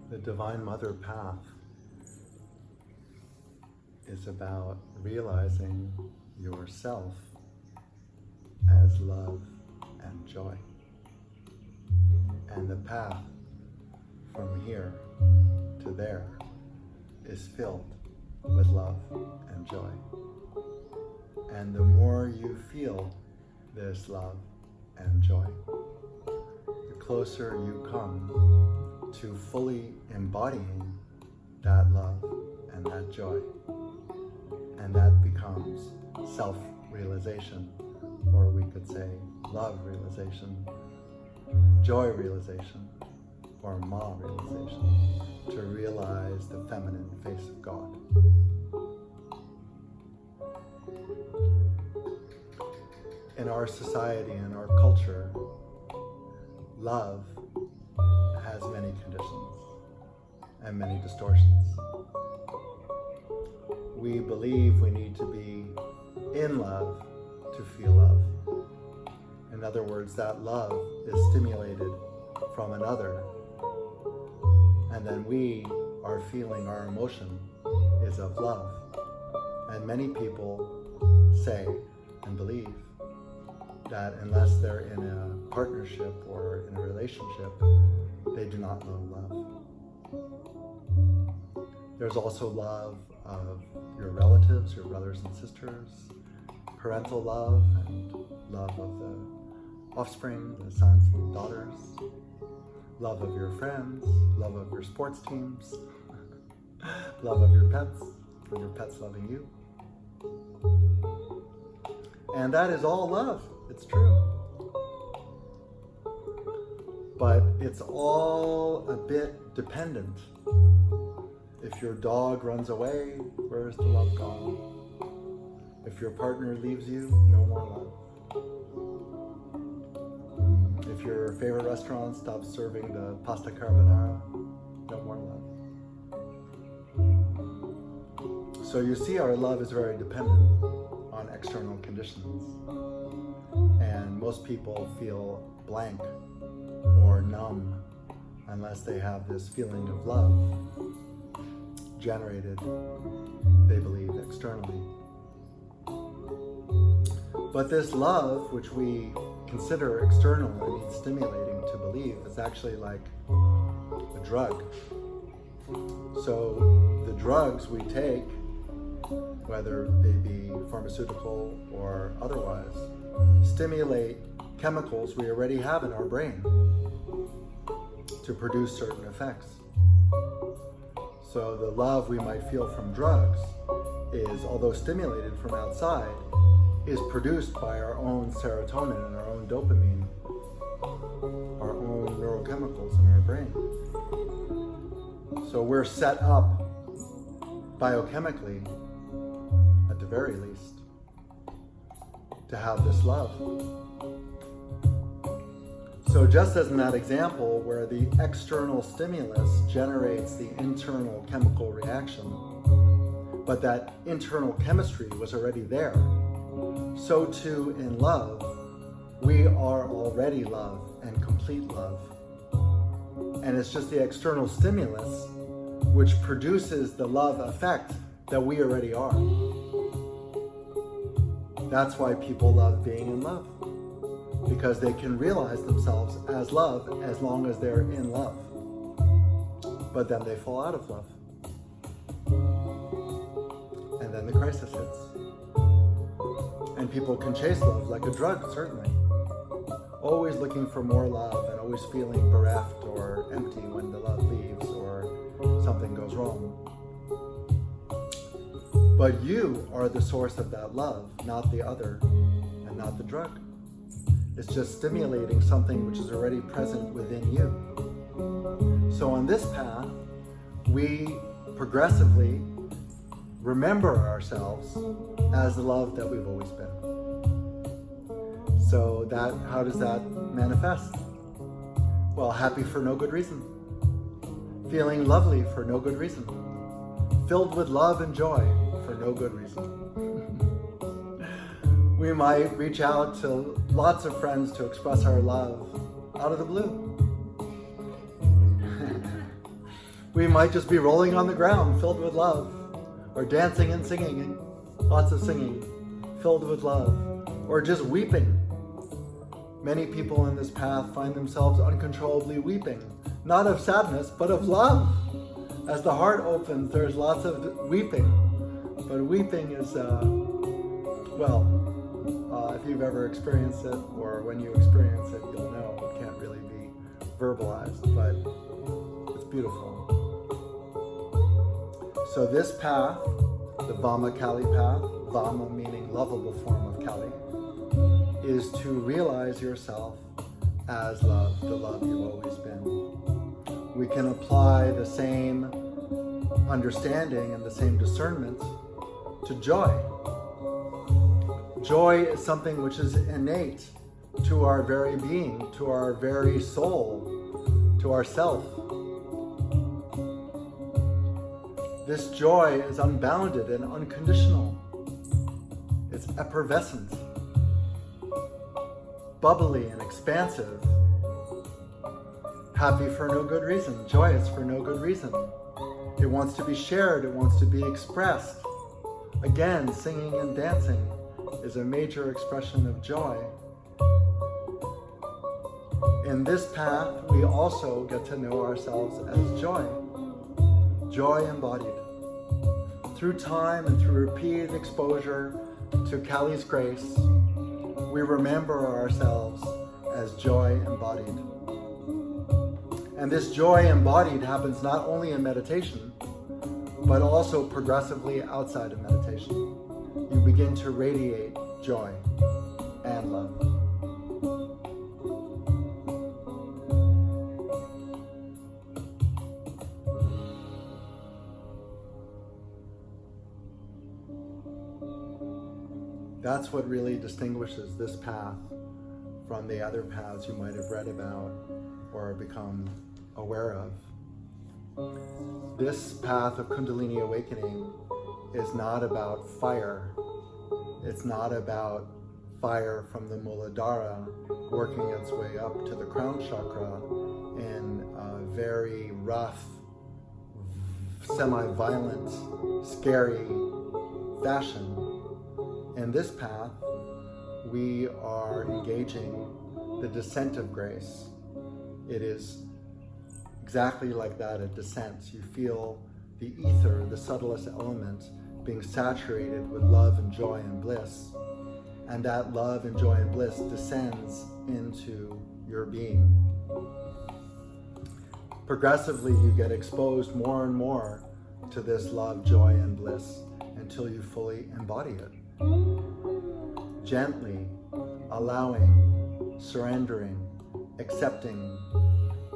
The Divine Mother path is about realizing yourself as love and joy. And the path from here to there is filled with love and joy. And the more you feel this love and joy, the closer you come to fully embodying that love and that joy. And that becomes self-realization, or we could say love realization, joy realization, or Ma realization, to realize the feminine face of God. In our society, in our culture, love has many conditions and many distortions. We believe we need to be in love to feel love. In other words, that love is stimulated from another, and then we are feeling our emotion is of love. And many people say and believe that unless they're in a partnership or in a relationship, they do not know love. There's also love of your relatives, your brothers and sisters, parental love, and love of the offspring, the sons and daughters, love of your friends, love of your sports teams, love of your pets, for your pets loving you. And that is all love, it's true. But it's all a bit dependent. If your dog runs away, where's the love gone? If your partner leaves you, no more love. If your favorite restaurant stops serving the pasta carbonara, no more love. So you see, our love is very dependent on external conditions. And most people feel blank or numb unless they have this feeling of love generated, they believe, externally. But this love, which we consider external and need stimulating to believe, is actually like a drug. So the drugs we take, whether they be pharmaceutical or otherwise, stimulate chemicals we already have in our brain to produce certain effects. So the love we might feel from drugs is, although stimulated from outside, is produced by our own serotonin and our own dopamine, our own neurochemicals in our brain. So we're set up biochemically, at the very least, to have this love. So just as in that example where the external stimulus generates the internal chemical reaction, but that internal chemistry was already there, so too in love, we are already love and complete love. And it's just the external stimulus which produces the love effect that we already are. That's why people love being in love. because they can realize themselves as love as long as they're in love. But then they fall out of love. And then the crisis hits. And people can chase love like a drug, certainly. Always looking for more love and always feeling bereft or empty when the love leaves or something goes wrong. But you are the source of that love, not the other, and not the drug. It's just stimulating something which is already present within you. So on this path, we progressively remember ourselves as the love that we've always been. So how does that manifest? Well, happy for no good reason. Feeling lovely for no good reason. Filled with love and joy for no good reason. We might reach out to lots of friends to express our love out of the blue. We might just be rolling on the ground filled with love, or dancing and singing, lots of singing, filled with love, or just weeping. Many people in this path find themselves uncontrollably weeping, not of sadness, but of love. As the heart opens, there's lots of weeping, but weeping is, if you've ever experienced it, or when you experience it, you'll know it can't really be verbalized, but it's beautiful. So this path, the Vama Kālī path, Vama meaning lovable form of Kālī, is to realize yourself as love, the love you've always been. We can apply the same understanding and the same discernment to joy. Joy is something which is innate to our very being, to our very soul, to our self. This joy is unbounded and unconditional. It's effervescent, bubbly and expansive, happy for no good reason, joyous for no good reason. It wants to be shared, it wants to be expressed. Again, singing and dancing is a major expression of joy. In this path, we also get to know ourselves as joy. Joy embodied. Through time and through repeated exposure to Kālī's grace, we remember ourselves as joy embodied. And this joy embodied happens not only in meditation, but also progressively outside of meditation. You begin to radiate joy and love. That's what really distinguishes this path from the other paths you might have read about or become aware of. This path of Kundalini awakening is not about fire. It's not about fire from the Muladhara working its way up to the crown chakra in a very rough, semi-violent, scary fashion. In this path, we are engaging the descent of grace. It is exactly like that, a descent. You feel the ether, the subtlest element, being saturated with love and joy and bliss. And that love and joy and bliss descends into your being. Progressively, you get exposed more and more to this love, joy, and bliss until you fully embody it. Gently allowing, surrendering, accepting.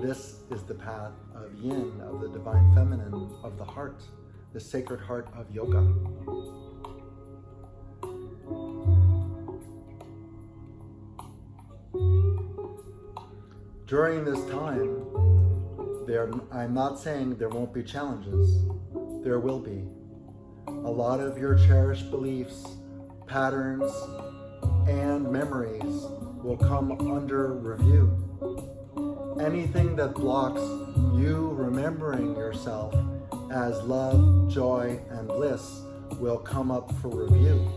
This is the path of yin, of the divine feminine, of the heart, the sacred heart of yoga. During this time, I'm not saying there won't be challenges. There will be. A lot of your cherished beliefs, patterns, and memories will come under review. Anything that blocks you remembering yourself as love, joy, and bliss will come up for review.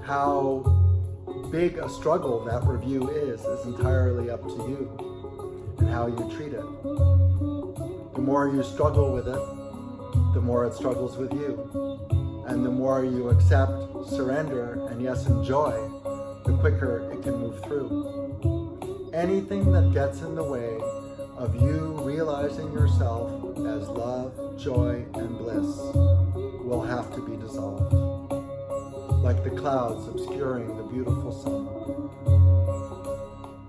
How big a struggle that review is entirely up to you and how you treat it. The more you struggle with it, the more it struggles with you. And the more you accept, surrender, and yes, enjoy, the quicker it can move through. Anything that gets in the way of you realizing yourself as love, joy, and bliss will have to be dissolved, like the clouds obscuring the beautiful sun.